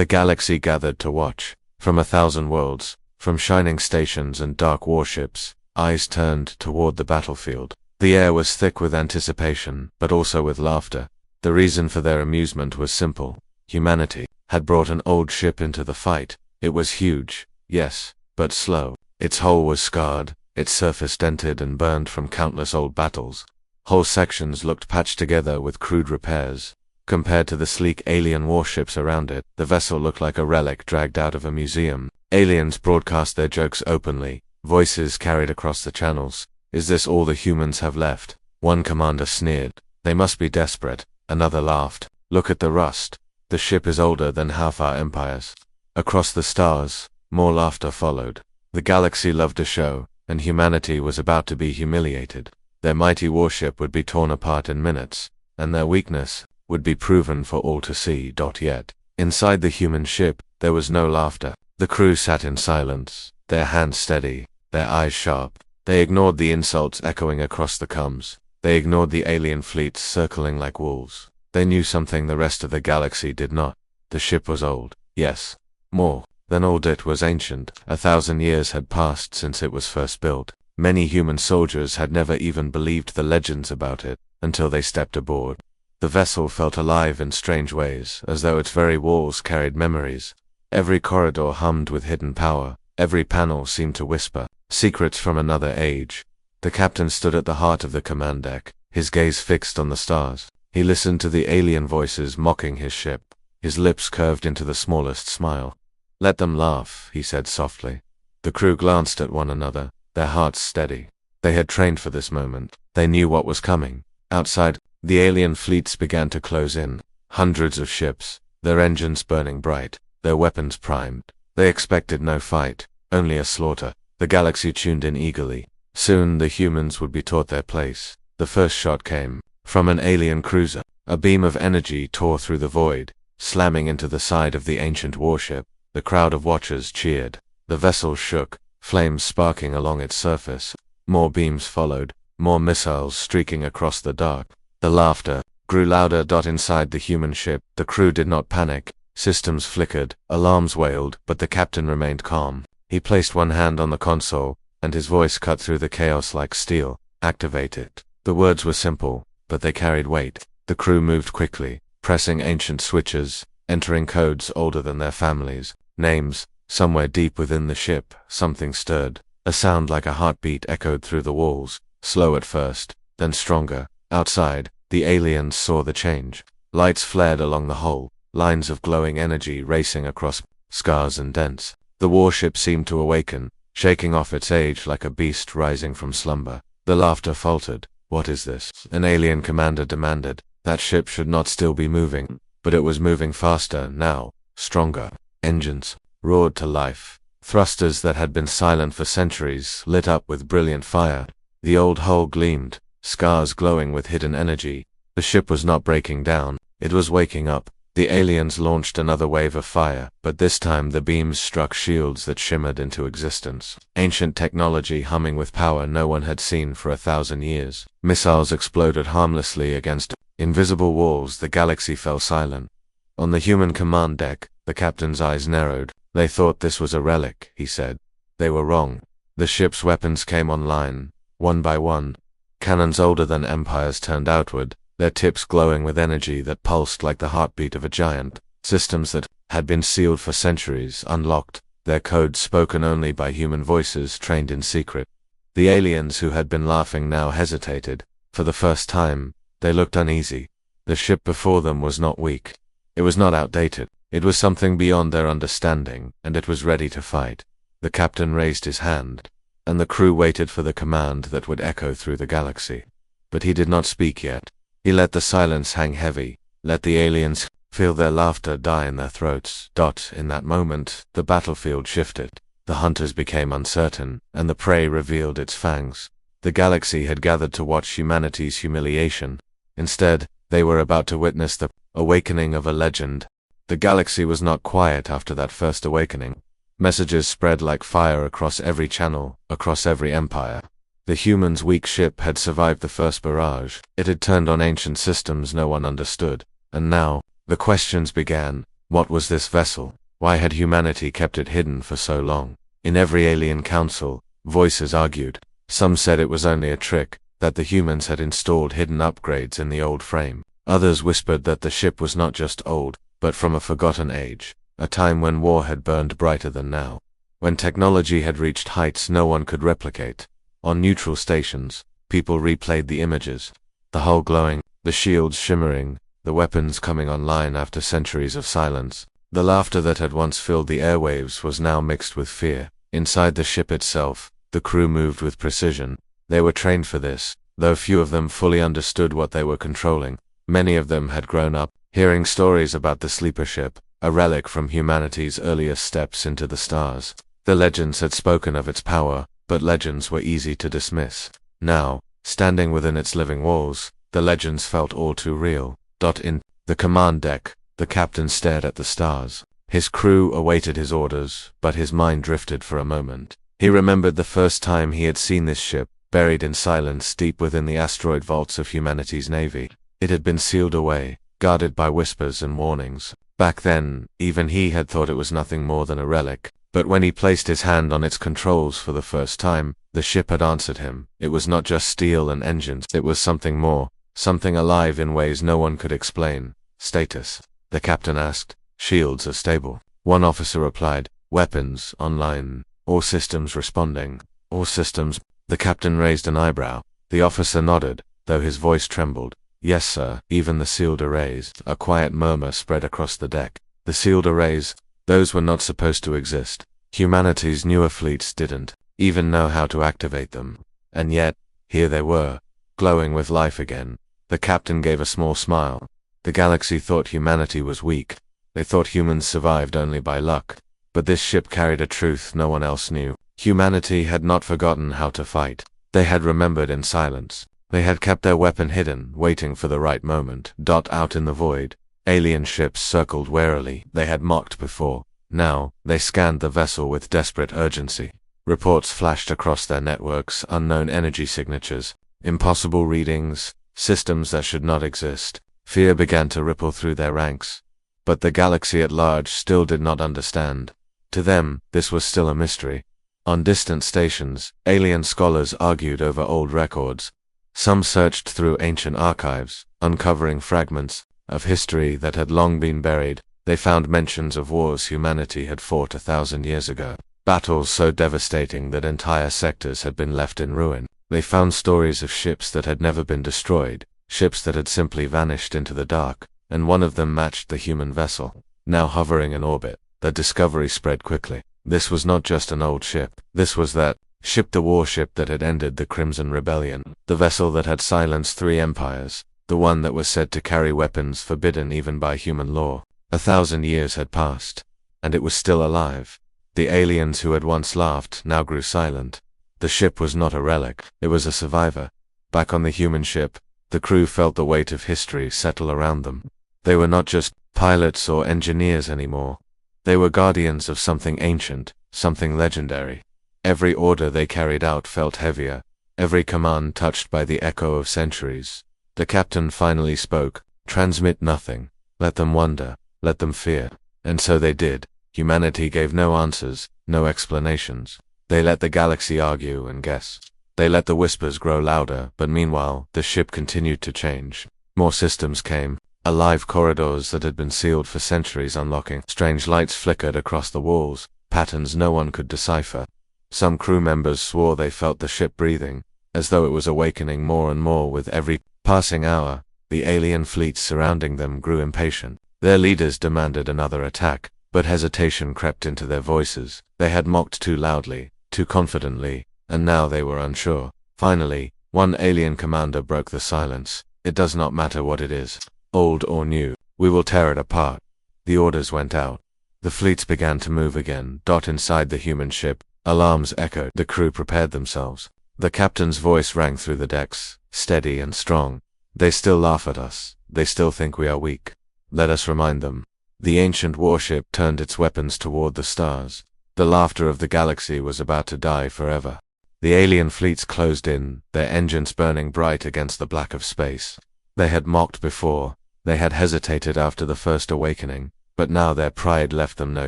The galaxy gathered to watch. From 1,000 worlds, from shining stations and dark warships, eyes turned toward the battlefield. The air was thick with anticipation, but also with laughter. The reason for their amusement was simple. Humanity had brought an old ship into the fight. It was huge, yes, but slow. Its hull was scarred, its surface dented and burned from countless old battles. Whole sections looked patched together with crude repairs. Compared to the sleek alien warships around it, the vessel looked like a relic dragged out of a museum. Aliens broadcast their jokes openly. Voices carried across the channels. Is this all the humans have left? One commander sneered. They must be desperate. Another laughed. Look at the rust. The ship is older than half our empires. Across the stars, more laughter followed. The galaxy loved a show, and humanity was about to be humiliated. Their mighty warship would be torn apart in minutes, and their weakness would be proven for all to see. Yet, inside the human ship, there was no laughter. The crew sat in silence, their hands steady, their eyes sharp. They ignored the insults echoing across the comms. They ignored the alien fleets circling like wolves. They knew something the rest of the galaxy did not. The ship was old. Yes, more than old, it was ancient. 1,000 years had passed since it was first built. Many human soldiers had never even believed the legends about it until they stepped aboard. The vessel felt alive in strange ways, as though its very walls carried memories. Every corridor hummed with hidden power. Every panel seemed to whisper secrets from another age. The captain stood at the heart of the command deck, his gaze fixed on the stars. He listened to the alien voices mocking his ship. His lips curved into the smallest smile. Let them laugh, he said softly. The crew glanced at one another, their hearts steady. They had trained for this moment. They knew what was coming. Outside, the alien fleets began to close in. Hundreds of ships, their engines burning bright, their weapons primed. They expected no fight, only a slaughter. The galaxy tuned in eagerly. Soon the humans would be taught their place. The first shot came from an alien cruiser. A beam of energy tore through the void, slamming into the side of the ancient warship. The crowd of watchers cheered. The vessel shook, flames sparking along its surface. More beams followed, more missiles streaking across the dark. The laughter grew louder. Inside the human ship, the crew did not panic. Systems flickered, alarms wailed, but the captain remained calm. He placed one hand on the console, and his voice cut through the chaos like steel. Activate it. The words were simple, but they carried weight. The crew moved quickly, pressing ancient switches, entering codes older than their families. Names. Somewhere deep within the ship, something stirred. A sound like a heartbeat echoed through the walls, slow at first, then stronger. Outside, the aliens saw the change. Lights flared along the hull, lines of glowing energy racing across scars and dents. The warship seemed to awaken, shaking off its age like a beast rising from slumber. The laughter faltered. What is this? An alien commander demanded. That ship should not still be moving, but it was moving faster now, stronger. Engines roared to life. Thrusters that had been silent for centuries lit up with brilliant fire. The old hull gleamed, scars glowing with hidden energy. The ship was not breaking down, it was waking up. The aliens launched another wave of fire, but this time the beams struck shields that shimmered into existence. Ancient technology humming with power no one had seen for 1,000 years. Missiles exploded harmlessly against invisible walls. The galaxy fell silent. On the human command deck, the captain's eyes narrowed. They thought this was a relic, he said. They were wrong. The ship's weapons came online, one by one. Cannons older than empires turned outward, their tips glowing with energy that pulsed like the heartbeat of a giant. Systems that had been sealed for centuries unlocked, their codes spoken only by human voices trained in secret. The aliens who had been laughing now hesitated. For the first time, they looked uneasy. The ship before them was not weak. It was not outdated. It was something beyond their understanding, and it was ready to fight. The captain raised his hand, and the crew waited for the command that would echo through the galaxy. But he did not speak yet. He let the silence hang heavy, let the aliens feel their laughter die in their throats. In that moment, the battlefield shifted. The hunters became uncertain, and the prey revealed its fangs. The galaxy had gathered to watch humanity's humiliation. Instead, they were about to witness the awakening of a legend. The galaxy was not quiet after that first awakening. Messages spread like fire across every channel, across every empire. The humans' weak ship had survived the first barrage. It had turned on ancient systems no one understood. And now, the questions began. What was this vessel? Why had humanity kept it hidden for so long? In every alien council, voices argued. Some said it was only a trick, that the humans had installed hidden upgrades in the old frame. Others whispered that the ship was not just old, but from a forgotten age, a time when war had burned brighter than now, when technology had reached heights no one could replicate. On neutral stations, people replayed the images, the hull glowing, the shields shimmering, the weapons coming online after centuries of silence. The laughter that had once filled the airwaves was now mixed with fear. Inside the ship itself, the crew moved with precision. They were trained for this, though few of them fully understood what they were controlling. Many of them had grown up, hearing stories about the sleeper ship, a relic from humanity's earliest steps into the stars. The legends had spoken of its power, but legends were easy to dismiss. Now, standing within its living walls, the legends felt all too real. In the command deck, the captain stared at the stars. His crew awaited his orders, but his mind drifted for a moment. He remembered the first time he had seen this ship, buried in silence deep within the asteroid vaults of humanity's navy. It had been sealed away, guarded by whispers and warnings. Back then, even he had thought it was nothing more than a relic. But when he placed his hand on its controls for the first time, the ship had answered him. It was not just steel and engines, it was something more, something alive in ways no one could explain. Status? The captain asked. Shields are stable. One officer replied. Weapons online. All systems responding. All systems. The captain raised an eyebrow. The officer nodded, though his voice trembled. Yes, sir, even the sealed arrays. A quiet murmur spread across the deck. The sealed arrays, those were not supposed to exist. Humanity's newer fleets didn't even know how to activate them. And yet, here they were, glowing with life again. The captain gave a small smile. The galaxy thought humanity was weak. They thought humans survived only by luck. But this ship carried a truth no one else knew. Humanity had not forgotten how to fight. They had remembered in silence. They had kept their weapon hidden, waiting for the right moment. Out in the void, alien ships circled warily. They had mocked before. Now, they scanned the vessel with desperate urgency. Reports flashed across their networks, unknown energy signatures, impossible readings, systems that should not exist. Fear began to ripple through their ranks. But the galaxy at large still did not understand. To them, this was still a mystery. On distant stations, alien scholars argued over old records. Some searched through ancient archives, uncovering fragments of history that had long been buried. They found mentions of wars humanity had fought 1,000 years ago. Battles so devastating that entire sectors had been left in ruin. They found stories of ships that had never been destroyed, ships that had simply vanished into the dark, and one of them matched the human vessel, now hovering in orbit. The discovery spread quickly. This was not just an old ship. This was that ship, the warship that had ended the Crimson Rebellion, the vessel that had silenced 3 empires, the one that was said to carry weapons forbidden even by human law. 1,000 years had passed, and it was still alive. The aliens who had once laughed now grew silent. The ship was not a relic, it was a survivor. Back on the human ship, the crew felt the weight of history settle around them. They were not just pilots or engineers anymore. They were guardians of something ancient, something legendary. Every order they carried out felt heavier, every command touched by the echo of centuries. The captain finally spoke. Transmit nothing. Let them wonder. Let them fear. And so they did. Humanity gave no answers, no explanations. They let the galaxy argue and guess. They let the whispers grow louder, but meanwhile, the ship continued to change. More systems came. Alive corridors that had been sealed for centuries unlocking. Strange lights flickered across the walls, patterns no one could decipher. Some crew members swore they felt the ship breathing, as though it was awakening more and more with every passing hour. The alien fleets surrounding them grew impatient. Their leaders demanded another attack, but hesitation crept into their voices. They had mocked too loudly, too confidently, and now they were unsure. Finally, one alien commander broke the silence. It does not matter what it is, old or new, we will tear it apart. The orders went out. The fleets began to move again. Inside the human ship, alarms echoed. The crew prepared themselves. The captain's voice rang through the decks, steady and strong. They still laugh at us. They still think we are weak. Let us remind them. The ancient warship turned its weapons toward the stars. The laughter of the galaxy was about to die forever. The alien fleets closed in, their engines burning bright against the black of space. They had mocked before. They had hesitated after the first awakening. but now their pride left them no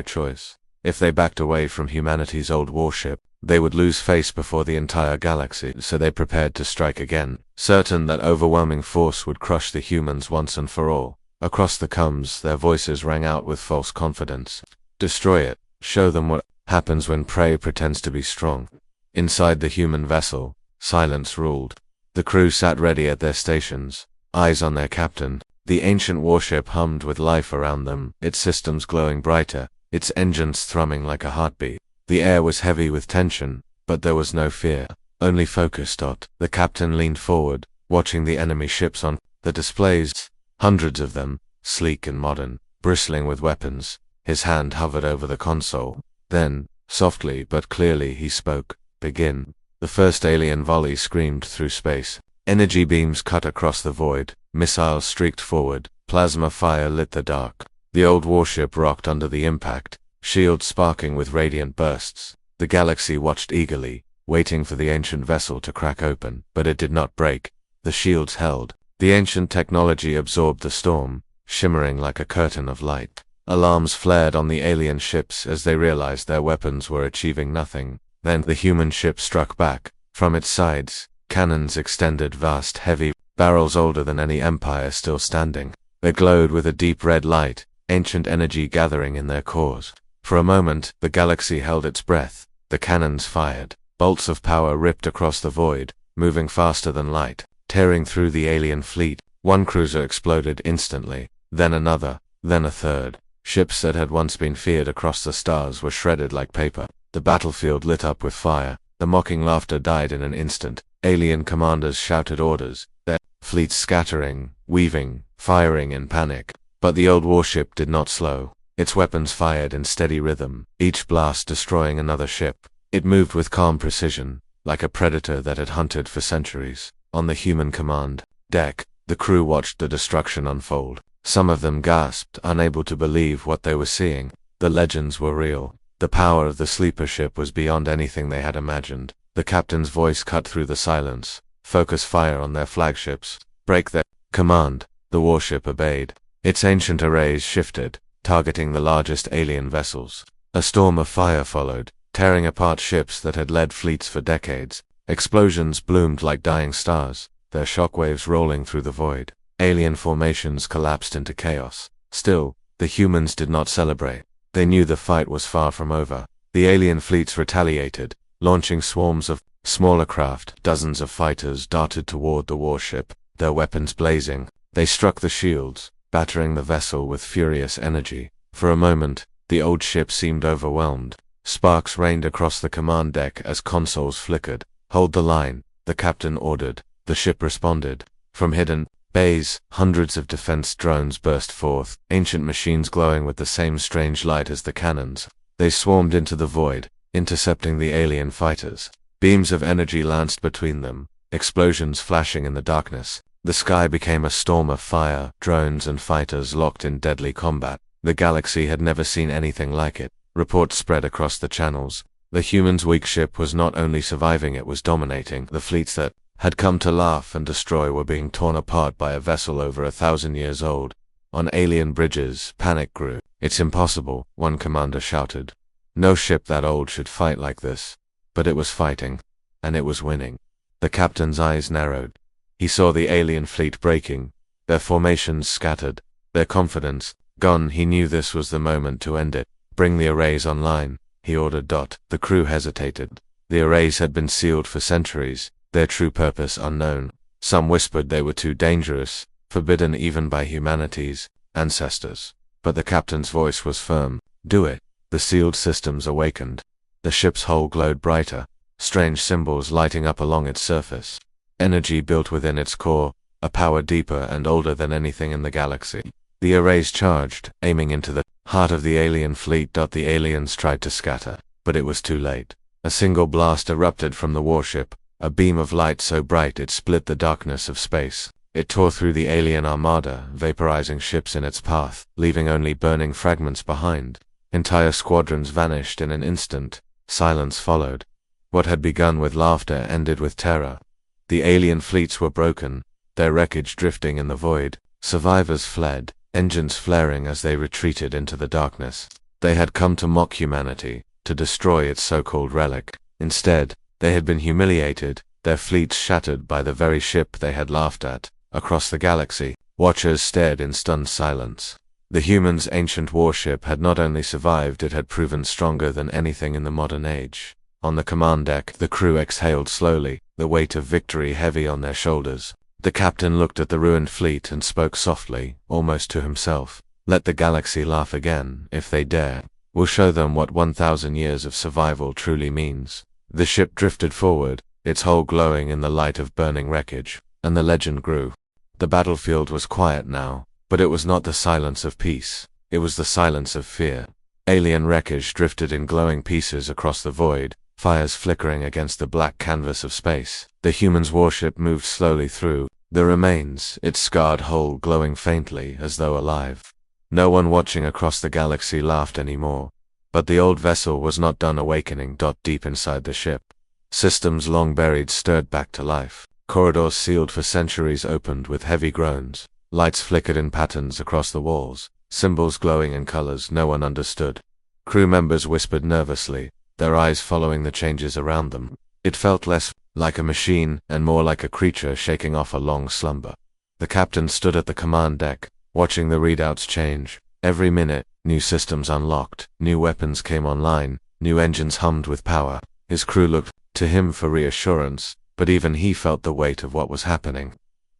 choice. If they backed away from humanity's old warship, they would lose face before the entire galaxy, so they prepared to strike again, certain that overwhelming force would crush the humans once and for all. Across the coms, their voices rang out with false confidence. Destroy it. Show them what happens when prey pretends to be strong. Inside the human vessel, silence ruled. The crew sat ready at their stations, eyes on their captain. The ancient warship hummed with life around them, its systems glowing brighter, its engines thrumming like a heartbeat. The air was heavy with tension, but there was no fear, only focus. The captain leaned forward, watching the enemy ships on the displays, hundreds of them, sleek and modern, bristling with weapons. His hand hovered over the console. Then, softly but clearly, he spoke. Begin. The first alien volley screamed through space. Energy beams cut across the void, missiles streaked forward, plasma fire lit the dark. The old warship rocked under the impact, shields sparking with radiant bursts. The galaxy watched eagerly, waiting for the ancient vessel to crack open, but it did not break. The shields held. The ancient technology absorbed the storm, shimmering like a curtain of light. Alarms flared on the alien ships as they realized their weapons were achieving nothing. Then the human ship struck back. From its sides, cannons extended, vast, heavy barrels older than any empire still standing. They glowed with a deep red light, ancient energy gathering in their cores. For a moment, the galaxy held its breath. The cannons fired. Bolts of power ripped across the void, moving faster than light, tearing through the alien fleet. One cruiser exploded instantly, then another, then a third. Ships that had once been feared across the stars were shredded like paper. The battlefield lit up with fire. The mocking laughter died in an instant. Alien commanders shouted orders, their fleets scattering, weaving, firing in panic. But the old warship did not slow. Its weapons fired in steady rhythm, each blast destroying another ship. It moved with calm precision, like a predator that had hunted for centuries. On the human command deck, the crew watched the destruction unfold. Some of them gasped, unable to believe what they were seeing. The legends were real. The power of the sleeper ship was beyond anything they had imagined. The captain's voice cut through the silence. Focus fire on their flagships. Break their command. The warship obeyed. Its ancient arrays shifted, targeting the largest alien vessels. A storm of fire followed, tearing apart ships that had led fleets for decades. Explosions bloomed like dying stars, their shockwaves rolling through the void. Alien formations collapsed into chaos. Still, the humans did not celebrate. They knew the fight was far from over. The alien fleets retaliated, launching swarms of smaller craft. Dozens of fighters darted toward the warship, their weapons blazing. They struck the shields, battering the vessel with furious energy. For a moment, the old ship seemed overwhelmed. Sparks rained across the command deck as consoles flickered. Hold the line, the captain ordered. The ship responded. From hidden bays, hundreds of defense drones burst forth, ancient machines glowing with the same strange light as the cannons. They swarmed into the void, intercepting the alien fighters. Beams of energy lanced between them, explosions flashing in the darkness. The sky became a storm of fire, drones and fighters locked in deadly combat. The galaxy had never seen anything like it. Reports spread across the channels. The humans' weak ship was not only surviving, it was dominating. The fleets that had come to laugh and destroy were being torn apart by a vessel over 1,000 years old. On alien bridges, panic grew. It's impossible, one commander shouted. No ship that old should fight like this. But it was fighting, and it was winning. The captain's eyes narrowed. He saw the alien fleet breaking, their formations scattered, their confidence gone. He knew this was the moment to end it. Bring the arrays online, he ordered. The crew hesitated. The arrays had been sealed for centuries, their true purpose unknown. Some whispered they were too dangerous, forbidden even by humanity's ancestors. But the captain's voice was firm. Do it. The sealed systems awakened. The ship's hull glowed brighter, strange symbols lighting up along its surface. Energy built within its core, a power deeper and older than anything in the galaxy. The arrays charged, aiming into the heart of the alien fleet. The aliens tried to scatter, but it was too late. A single blast erupted from the warship, a beam of light so bright it split the darkness of space. It tore through the alien armada, vaporizing ships in its path, leaving only burning fragments behind. Entire squadrons vanished in an instant. Silence followed. What had begun with laughter ended with terror. The alien fleets were broken, their wreckage drifting in the void. Survivors fled, engines flaring as they retreated into the darkness. They had come to mock humanity, to destroy its so-called relic. Instead, they had been humiliated, their fleets shattered by the very ship they had laughed at. Across the galaxy, watchers stared in stunned silence. The humans' ancient warship had not only survived, it had proven stronger than anything in the modern age. On the command deck, the crew exhaled slowly, the weight of victory heavy on their shoulders. The captain looked at the ruined fleet and spoke softly, almost to himself. Let the galaxy laugh again, if they dare. We'll show them what 1,000 years of survival truly means. The ship drifted forward, its hull glowing in the light of burning wreckage, and the legend grew. The battlefield was quiet now, but it was not the silence of peace. It was the silence of fear. Alien wreckage drifted in glowing pieces across the void, fires flickering against the black canvas of space. The human's warship moved slowly through the remains, its scarred hull glowing faintly as though alive. No one watching across the galaxy laughed anymore. But the old vessel was not done awakening. Deep inside the ship, systems long buried stirred back to life. Corridors sealed for centuries opened with heavy groans. Lights flickered in patterns across the walls, symbols glowing in colors no one understood. Crew members whispered nervously, their eyes following the changes around them. It felt less like a machine and more like a creature shaking off a long slumber. The captain stood at the command deck, watching the readouts change. Every minute, new systems unlocked, new weapons came online, new engines hummed with power. His crew looked to him for reassurance, but even he felt the weight of what was happening.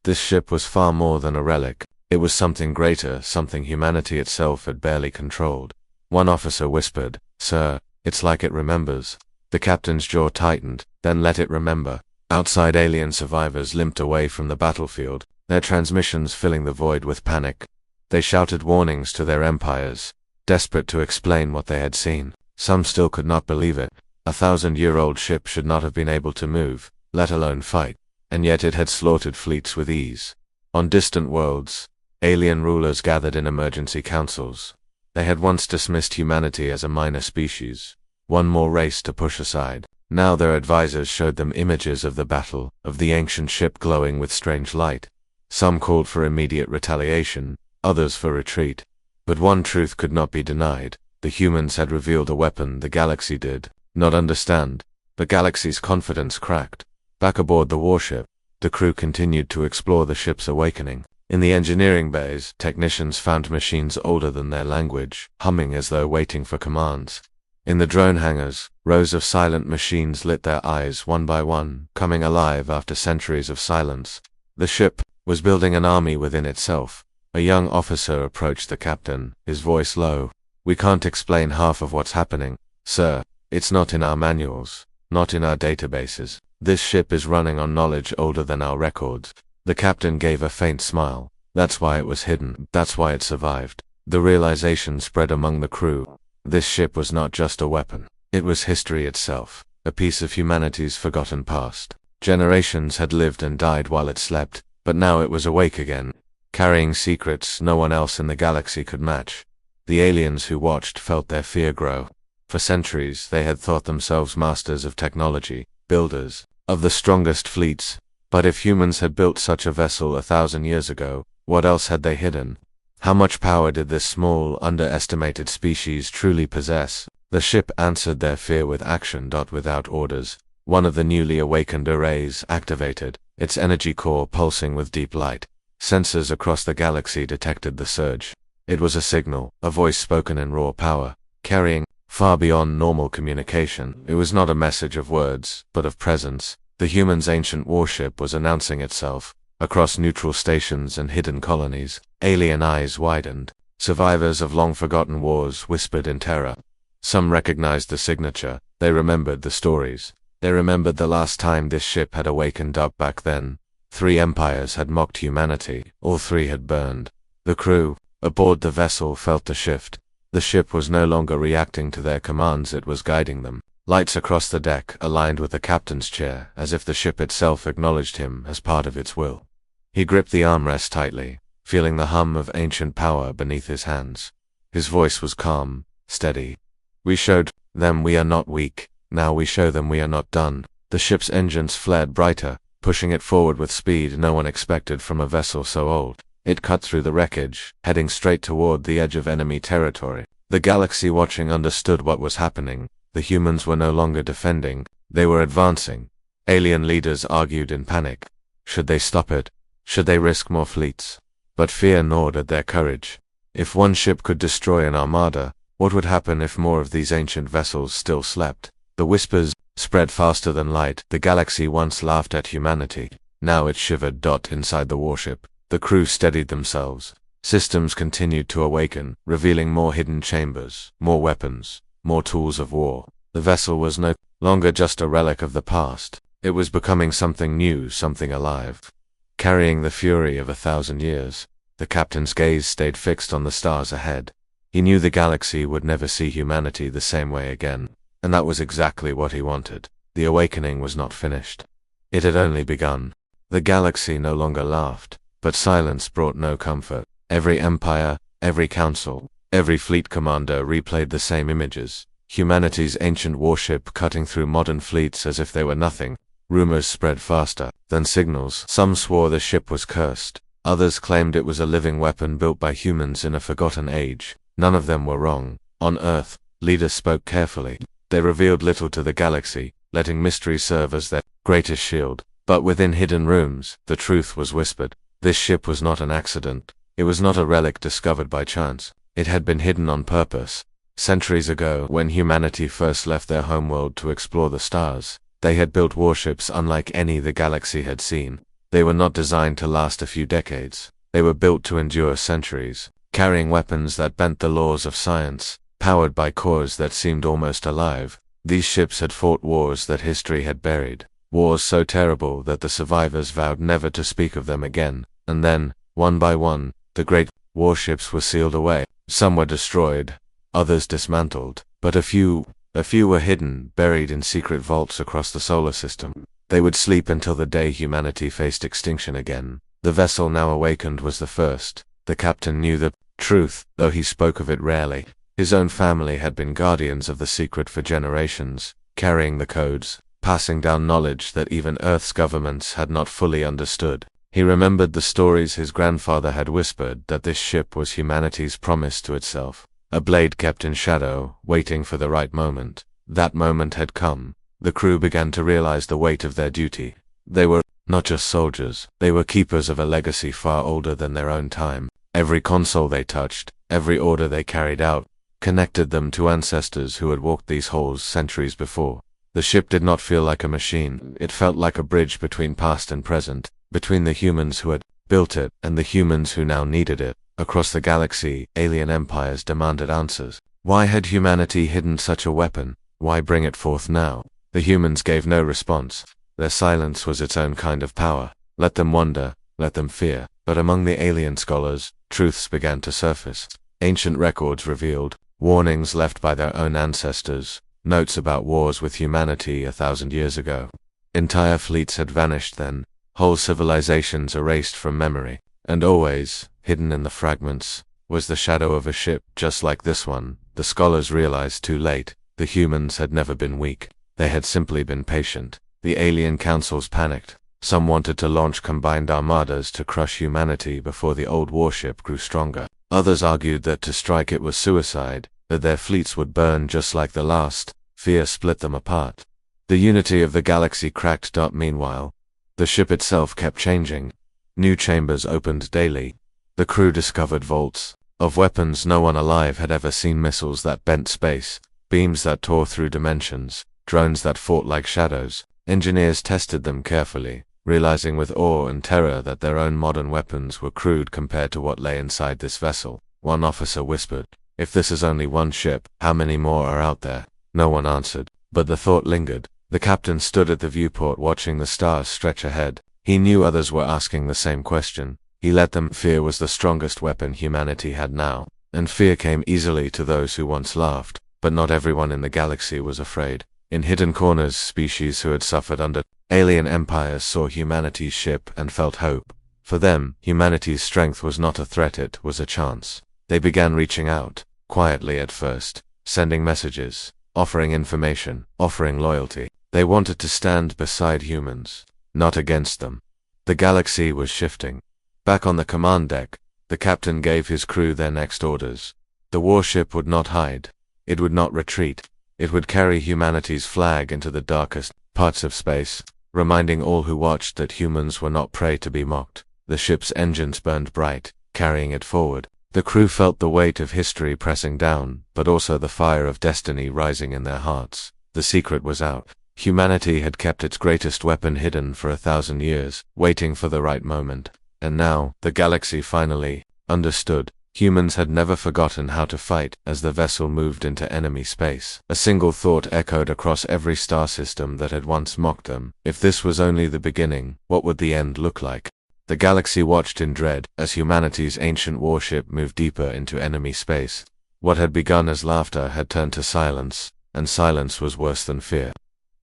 This ship was far more than a relic. It was something greater, something humanity itself had barely controlled. One officer whispered, "Sir, it's like it remembers." The captain's jaw tightened, then let it remember. Outside, alien survivors limped away from the battlefield, their transmissions filling the void with panic. They shouted warnings to their empires, desperate to explain what they had seen. Some still could not believe it. 1,000-year-old ship should not have been able to move, let alone fight. And yet it had slaughtered fleets with ease. On distant worlds, alien rulers gathered in emergency councils. They had once dismissed humanity as a minor species, one more race to push aside. Now their advisors showed them images of the battle, of the ancient ship glowing with strange light. Some called for immediate retaliation, others for retreat. But one truth could not be denied. The humans had revealed a weapon the galaxy did not understand. The galaxy's confidence cracked. Back aboard the warship, the crew continued to explore the ship's awakening. In the engineering bays, technicians found machines older than their language, humming as though waiting for commands. In the drone hangars, rows of silent machines lit their eyes one by one, coming alive after centuries of silence. The ship was building an army within itself. A young officer approached the captain, his voice low. "We can't explain half of what's happening, sir. It's not in our manuals, not in our databases. This ship is running on knowledge older than our records." The captain gave a faint smile. That's why it was hidden. That's why it survived. The realization spread among the crew. This ship was not just a weapon. It was history itself, a piece of humanity's forgotten past. Generations had lived and died while it slept, but now it was awake again, carrying secrets no one else in the galaxy could match. The aliens who watched felt their fear grow. For centuries, they had thought themselves masters of technology, builders of the strongest fleets. But if humans had built such a vessel 1,000 years ago, what else had they hidden? How much power did this small, underestimated species truly possess? The ship answered their fear with action. Without orders, one of the newly awakened arrays activated, its energy core pulsing with deep light. Sensors across the galaxy detected the surge. It was a signal, a voice spoken in raw power, carrying far beyond normal communication. It was not a message of words, but of presence. The human's ancient warship was announcing itself. Across neutral stations and hidden colonies, alien eyes widened. Survivors of long-forgotten wars whispered in terror. Some recognized the signature. They remembered the stories. They remembered the last time this ship had awakened. Up back then, 3 empires had mocked humanity. All 3 had burned. The crew aboard the vessel felt the shift. The ship was no longer reacting to their commands, it was guiding them. Lights across the deck aligned with the captain's chair, as if the ship itself acknowledged him as part of its will. He gripped the armrest tightly, feeling the hum of ancient power beneath his hands. His voice was calm, steady. "We showed them we are not weak. Now we show them we are not done." The ship's engines flared brighter, pushing it forward with speed no one expected from a vessel so old. It cut through the wreckage, heading straight toward the edge of enemy territory. The galaxy watching understood what was happening. The humans were no longer defending, they were advancing. Alien leaders argued in panic. Should they stop it? Should they risk more fleets? But fear gnawed at their courage. If one ship could destroy an armada, what would happen if more of these ancient vessels still slept? The whispers spread faster than light. The galaxy once laughed at humanity. Now it shivered. Inside the warship, the crew steadied themselves. Systems continued to awaken, revealing more hidden chambers, more weapons, more tools of war. The vessel was no longer just a relic of the past. It was becoming something new, something alive. Carrying the fury of 1,000 years, the captain's gaze stayed fixed on the stars ahead. He knew the galaxy would never see humanity the same way again, and that was exactly what he wanted. The awakening was not finished. It had only begun. The galaxy no longer laughed, but silence brought no comfort. Every empire, every council, every fleet commander replayed the same images. Humanity's ancient warship cutting through modern fleets as if they were nothing. Rumors spread faster than signals. Some swore the ship was cursed. Others claimed it was a living weapon built by humans in a forgotten age. None of them were wrong. On Earth, leaders spoke carefully. They revealed little to the galaxy, letting mystery serve as their greatest shield. But within hidden rooms, the truth was whispered. This ship was not an accident. It was not a relic discovered by chance. It had been hidden on purpose. Centuries ago, when humanity first left their homeworld to explore the stars, they had built warships unlike any the galaxy had seen. They were not designed to last a few decades. They were built to endure centuries, carrying weapons that bent the laws of science, powered by cores that seemed almost alive. These ships had fought wars that history had buried, wars so terrible that the survivors vowed never to speak of them again. And then, one by one, the great warships were sealed away. Some were destroyed, others dismantled, but a few were hidden, buried in secret vaults across the solar system. They would sleep until the day humanity faced extinction again. The vessel now awakened was the first. The captain knew the truth, though he spoke of it rarely. His own family had been guardians of the secret for generations, carrying the codes, passing down knowledge that even Earth's governments had not fully understood. He remembered the stories his grandfather had whispered, that this ship was humanity's promise to itself. A blade kept in shadow, waiting for the right moment. That moment had come. The crew began to realize the weight of their duty. They were not just soldiers, they were keepers of a legacy far older than their own time. Every console they touched, every order they carried out, connected them to ancestors who had walked these halls centuries before. The ship did not feel like a machine. It felt like a bridge between past and present, between the humans who had built it and the humans who now needed it. Across the galaxy, alien empires demanded answers. Why had humanity hidden such a weapon? Why bring it forth now? The humans gave no response. Their silence was its own kind of power. Let them wonder, let them fear. But among the alien scholars, truths began to surface. Ancient records revealed warnings left by their own ancestors, notes about wars with humanity 1,000 years ago. Entire fleets had vanished then, whole civilizations erased from memory. And always, hidden in the fragments, was the shadow of a ship just like this one. The scholars realized too late, the humans had never been weak. They had simply been patient. The alien councils panicked. Some wanted to launch combined armadas to crush humanity before the old warship grew stronger. Others argued that to strike it was suicide, that their fleets would burn just like the last. Fear split them apart. The unity of the galaxy cracked. Meanwhile, the ship itself kept changing. New chambers opened daily. The crew discovered vaults of weapons no one alive had ever seen, missiles that bent space, beams that tore through dimensions, drones that fought like shadows. Engineers tested them carefully, realizing with awe and terror that their own modern weapons were crude compared to what lay inside this vessel. One officer whispered, "If this is only one ship, how many more are out there?" No one answered, but the thought lingered. The captain stood at the viewport watching the stars stretch ahead. He knew others were asking the same question. He let them. Fear was the strongest weapon humanity had now, and fear came easily to those who once laughed, but not everyone in the galaxy was afraid. In hidden corners, species who had suffered under alien empires saw humanity's ship and felt hope. For them, humanity's strength was not a threat, it was a chance. They began reaching out, quietly at first, sending messages, offering information, offering loyalty. They wanted to stand beside humans, not against them. The galaxy was shifting. Back on the command deck, the captain gave his crew their next orders. The warship would not hide. It would not retreat. It would carry humanity's flag into the darkest parts of space, reminding all who watched that humans were not prey to be mocked. The ship's engines burned bright, carrying it forward. The crew felt the weight of history pressing down, but also the fire of destiny rising in their hearts. The secret was out. Humanity had kept its greatest weapon hidden for 1,000 years, waiting for the right moment. And now, the galaxy finally understood. Humans had never forgotten how to fight as the vessel moved into enemy space. A single thought echoed across every star system that had once mocked them. If this was only the beginning, what would the end look like? The galaxy watched in dread as humanity's ancient warship moved deeper into enemy space. What had begun as laughter had turned to silence, and silence was worse than fear.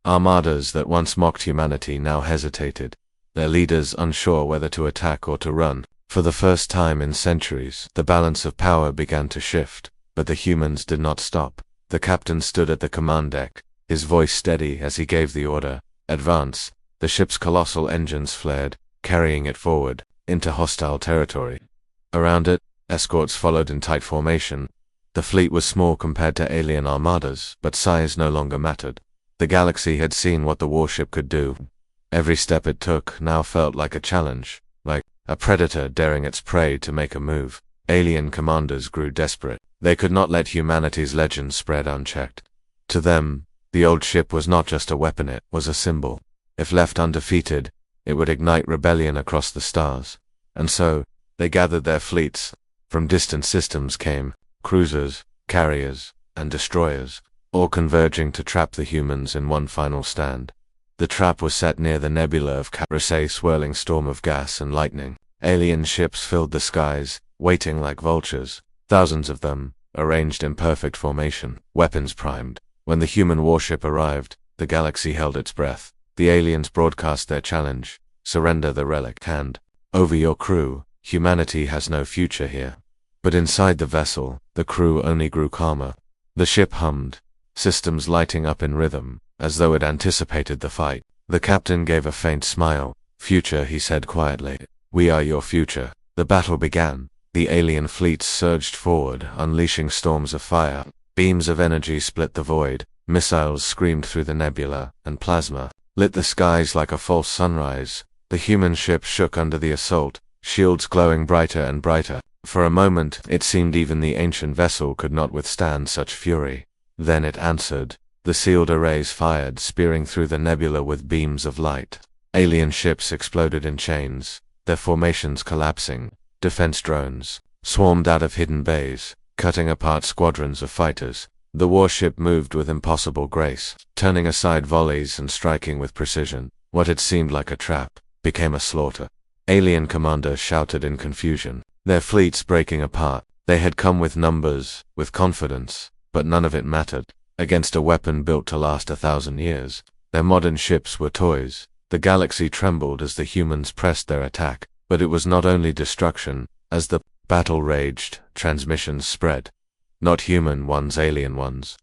Armadas that once mocked humanity now hesitated, their leaders unsure whether to attack or to run. For the first time in centuries, the balance of power began to shift, but the humans did not stop. The captain stood at the command deck, his voice steady as he gave the order, "Advance." The ship's colossal engines flared, carrying it forward, into hostile territory. Around it, escorts followed in tight formation. The fleet was small compared to alien armadas, but size no longer mattered. The galaxy had seen what the warship could do. Every step it took now felt like a challenge, like a predator daring its prey to make a move. Alien commanders grew desperate. They could not let humanity's legend spread unchecked. To them, the old ship was not just a weapon, it was a symbol. If left undefeated, it would ignite rebellion across the stars. And so, they gathered their fleets. From distant systems came cruisers, carriers, and destroyers, all converging to trap the humans in one final stand. The trap was set near the nebula of Carasay, swirling storm of gas and lightning. Alien ships filled the skies, waiting like vultures, thousands of them, arranged in perfect formation, weapons primed. When the human warship arrived, the galaxy held its breath. The aliens broadcast their challenge: "Surrender the relic, hand over your crew. Humanity has no future here." But inside the vessel, the crew only grew calmer. The ship hummed, systems lighting up in rhythm, as though it anticipated the fight. The captain gave a faint smile. "Future," he said quietly. "We are your future." The battle began. The alien fleets surged forward, unleashing storms of fire. Beams of energy split the void. Missiles screamed through the nebula, and plasma lit the skies like a false sunrise. The human ship shook under the assault, shields glowing brighter and brighter. For a moment, it seemed even the ancient vessel could not withstand such fury. Then it answered. The sealed arrays fired, spearing through the nebula with beams of light. Alien ships exploded in chains, their formations collapsing. Defense drones swarmed out of hidden bays, cutting apart squadrons of fighters. The warship moved with impossible grace, turning aside volleys and striking with precision. What had seemed like a trap became a slaughter. Alien commanders shouted in confusion, their fleets breaking apart. They had come with numbers, with confidence, but none of it mattered against a weapon built to last 1,000 years. Their modern ships were toys. The galaxy trembled as the humans pressed their attack, but it was not only destruction. As the battle raged, transmissions spread. Not human ones, alien ones.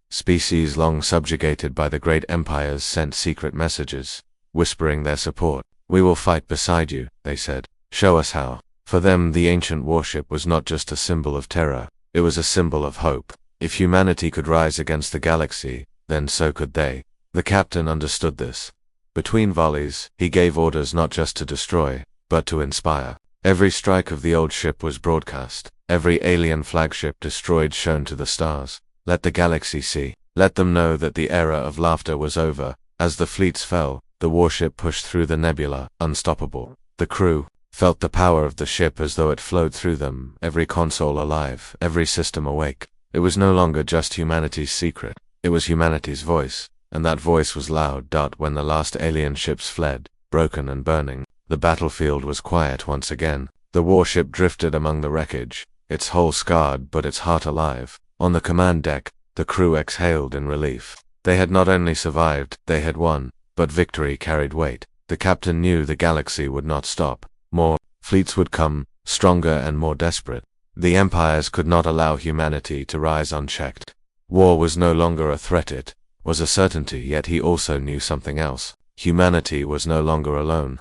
Species long subjugated by the great empires sent secret messages, whispering their support. "We will fight beside you," they said. "Show us how." For them, the ancient warship was not just a symbol of terror, it was a symbol of hope. If humanity could rise against the galaxy, then so could they. The captain understood this. Between volleys, he gave orders not just to destroy, but to inspire. Every strike of the old ship was broadcast. Every alien flagship destroyed shone to the stars. Let the galaxy see. Let them know that the era of laughter was over. As the fleets fell, the warship pushed through the nebula, unstoppable. The crew felt the power of the ship as though it flowed through them, every console alive, every system awake. It was no longer just humanity's secret. It was humanity's voice, and that voice was loud. When the last alien ships fled, broken and burning, the battlefield was quiet once again. The warship drifted among the wreckage, its hull scarred but its heart alive. On the command deck, the crew exhaled in relief. They had not only survived, they had won, but victory carried weight. The captain knew the galaxy would not stop. More fleets would come, stronger and more desperate. The empires could not allow humanity to rise unchecked. War was no longer a threat, it was a certainty. Yet he also knew something else. Humanity was no longer alone.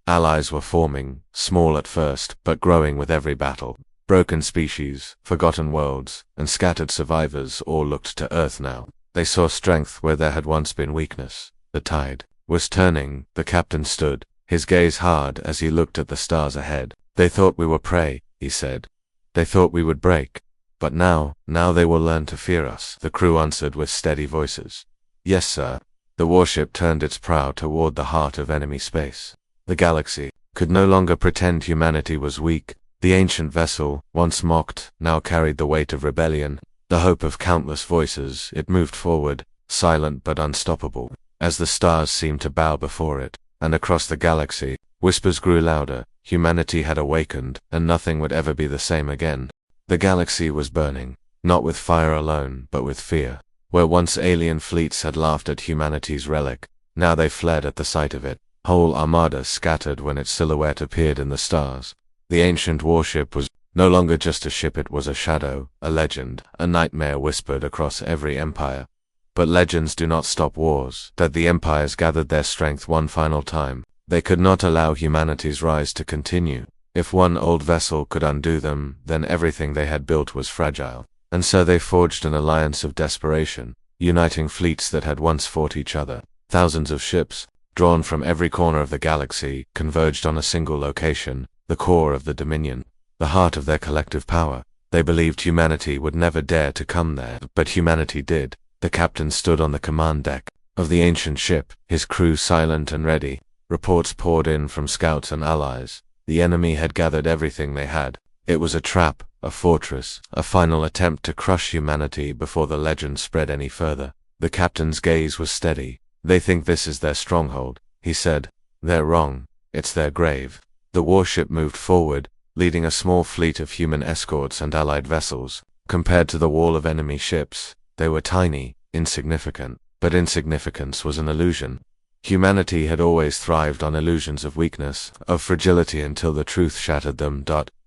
Allies were forming, small at first, but growing with every battle. Broken species, forgotten worlds, and scattered survivors all looked to Earth now. They saw strength where there had once been weakness. The tide was turning. The captain stood, his gaze hard as he looked at the stars ahead. "They thought we were prey," he said. "They thought we would break. But now they will learn to fear us," the crew answered with steady voices. "Yes, sir." The warship turned its prow toward the heart of enemy space. The galaxy could no longer pretend humanity was weak. The ancient vessel, once mocked, now carried the weight of rebellion, the hope of countless voices. It moved forward, silent but unstoppable, as the stars seemed to bow before it. And across the galaxy, whispers grew louder. Humanity had awakened, and nothing would ever be the same again. The galaxy was burning, not with fire alone, but with fear. Where once alien fleets had laughed at humanity's relic, now they fled at the sight of it. Whole armadas scattered when its silhouette appeared in the stars. The ancient warship was no longer just a ship, it was a shadow, a legend, a nightmare whispered across every empire. But legends do not stop wars. That the empires gathered their strength one final time. They could not allow humanity's rise to continue. If one old vessel could undo them, then everything they had built was fragile. And so they forged an alliance of desperation, uniting fleets that had once fought each other. Thousands of ships, drawn from every corner of the galaxy, converged on a single location, the core of the Dominion, the heart of their collective power. They believed humanity would never dare to come there, but humanity did. The captain stood on the command deck of the ancient ship, his crew silent and ready. Reports poured in from scouts and allies. The enemy had gathered everything they had. It was a trap, a fortress, a final attempt to crush humanity before the legend spread any further. The captain's gaze was steady. "They think this is their stronghold," he said. "They're wrong. It's their grave." The warship moved forward, leading a small fleet of human escorts and allied vessels. Compared to the wall of enemy ships, they were tiny, insignificant. But insignificance was an illusion. Humanity had always thrived on illusions of weakness, of fragility, until the truth shattered them.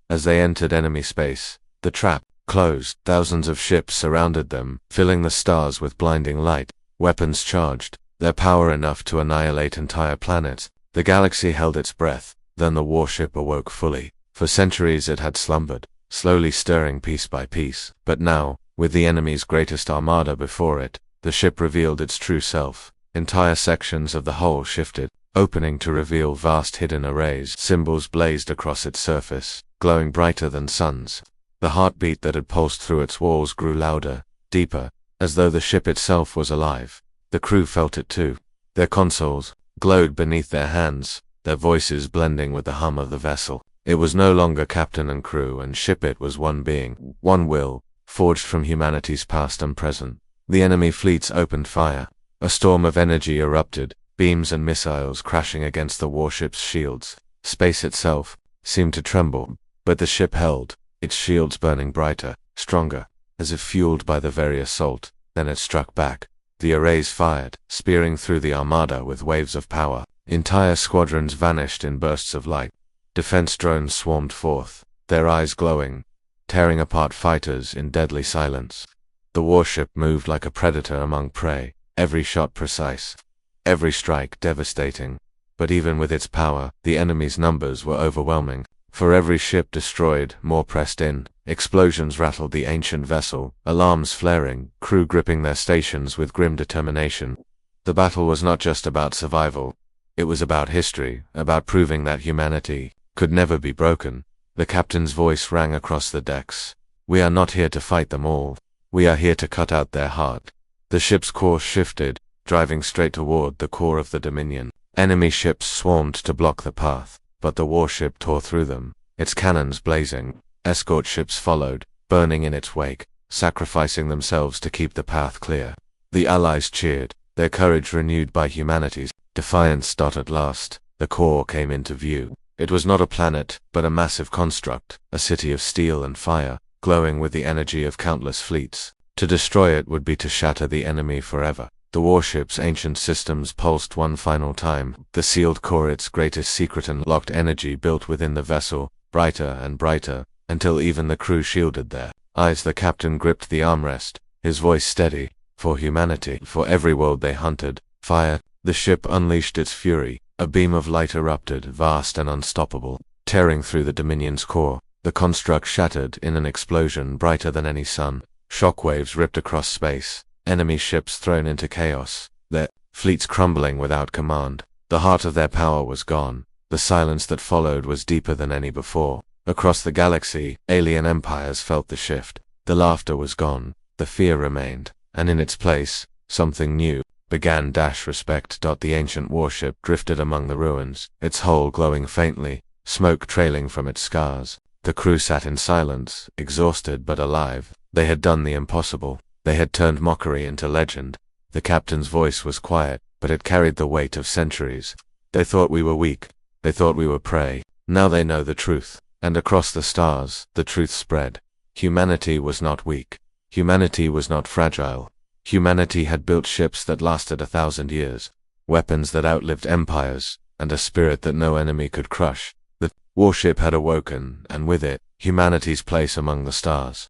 As they entered enemy space, the trap closed. Thousands of ships surrounded them, filling the stars with blinding light. Weapons charged, their power enough to annihilate entire planets. The galaxy held its breath. Then the warship awoke fully. For centuries it had slumbered, slowly stirring piece by piece. But now, with the enemy's greatest armada before it, the ship revealed its true self. Entire sections of the hull shifted, opening to reveal vast hidden arrays. Symbols blazed across its surface, glowing brighter than suns. The heartbeat that had pulsed through its walls grew louder, deeper, as though the ship itself was alive. The crew felt it too. Their consoles glowed beneath their hands, their voices blending with the hum of the vessel. It was no longer captain and crew and ship, it was one being, one will, forged from humanity's past and present. The enemy fleets opened fire. A storm of energy erupted, beams and missiles crashing against the warship's shields. Space itself seemed to tremble, but the ship held, its shields burning brighter, stronger, as if fueled by the very assault. Then it struck back. The arrays fired, spearing through the armada with waves of power. Entire squadrons vanished in bursts of light. Defense drones swarmed forth, their eyes glowing, tearing apart fighters in deadly silence. The warship moved like a predator among prey, every shot precise, every strike devastating. But even with its power, the enemy's numbers were overwhelming. For every ship destroyed, more pressed in. Explosions rattled the ancient vessel, alarms flaring, crew gripping their stations with grim determination. The battle was not just about survival. It was about history, about proving that humanity could never be broken. The captain's voice rang across the decks. "We are not here to fight them all. We are here to cut out their heart." The ship's course shifted, driving straight toward the core of the Dominion. Enemy ships swarmed to block the path, but the warship tore through them, its cannons blazing. Escort ships followed, burning in its wake, sacrificing themselves to keep the path clear. The Allies cheered, their courage renewed by humanity's defiance. At last, the core came into view. It was not a planet, but a massive construct, a city of steel and fire, glowing with the energy of countless fleets. To destroy it would be to shatter the enemy forever. The warship's ancient systems pulsed one final time, the sealed core, its greatest secret and locked energy built within the vessel, brighter and brighter, until even the crew shielded their eyes. The captain gripped the armrest, his voice steady. For humanity, for every world they hunted, fire. The ship unleashed its fury, A beam of light erupted, vast and unstoppable, tearing through the Dominion's core. The construct shattered in an explosion brighter than any sun. Shockwaves ripped across space, enemy ships thrown into chaos, their fleets crumbling without command. The heart of their power was gone. The silence that followed was deeper than any before. Across the galaxy, alien empires felt the shift. The laughter was gone, the fear remained, and in its place, something new began. Respect. The ancient warship drifted among the ruins, its hull glowing faintly, smoke trailing from its scars. The crew sat in silence, exhausted but alive. They had done the impossible. They had turned mockery into legend. The captain's voice was quiet, but it carried the weight of centuries. They thought we were weak. They thought we were prey. Now they know the truth. And across the stars, the truth spread. Humanity was not weak. Humanity was not fragile. Humanity had built ships that lasted 1,000 years, weapons that outlived empires, and a spirit that no enemy could crush. The warship had awoken, and with it, humanity's place among the stars.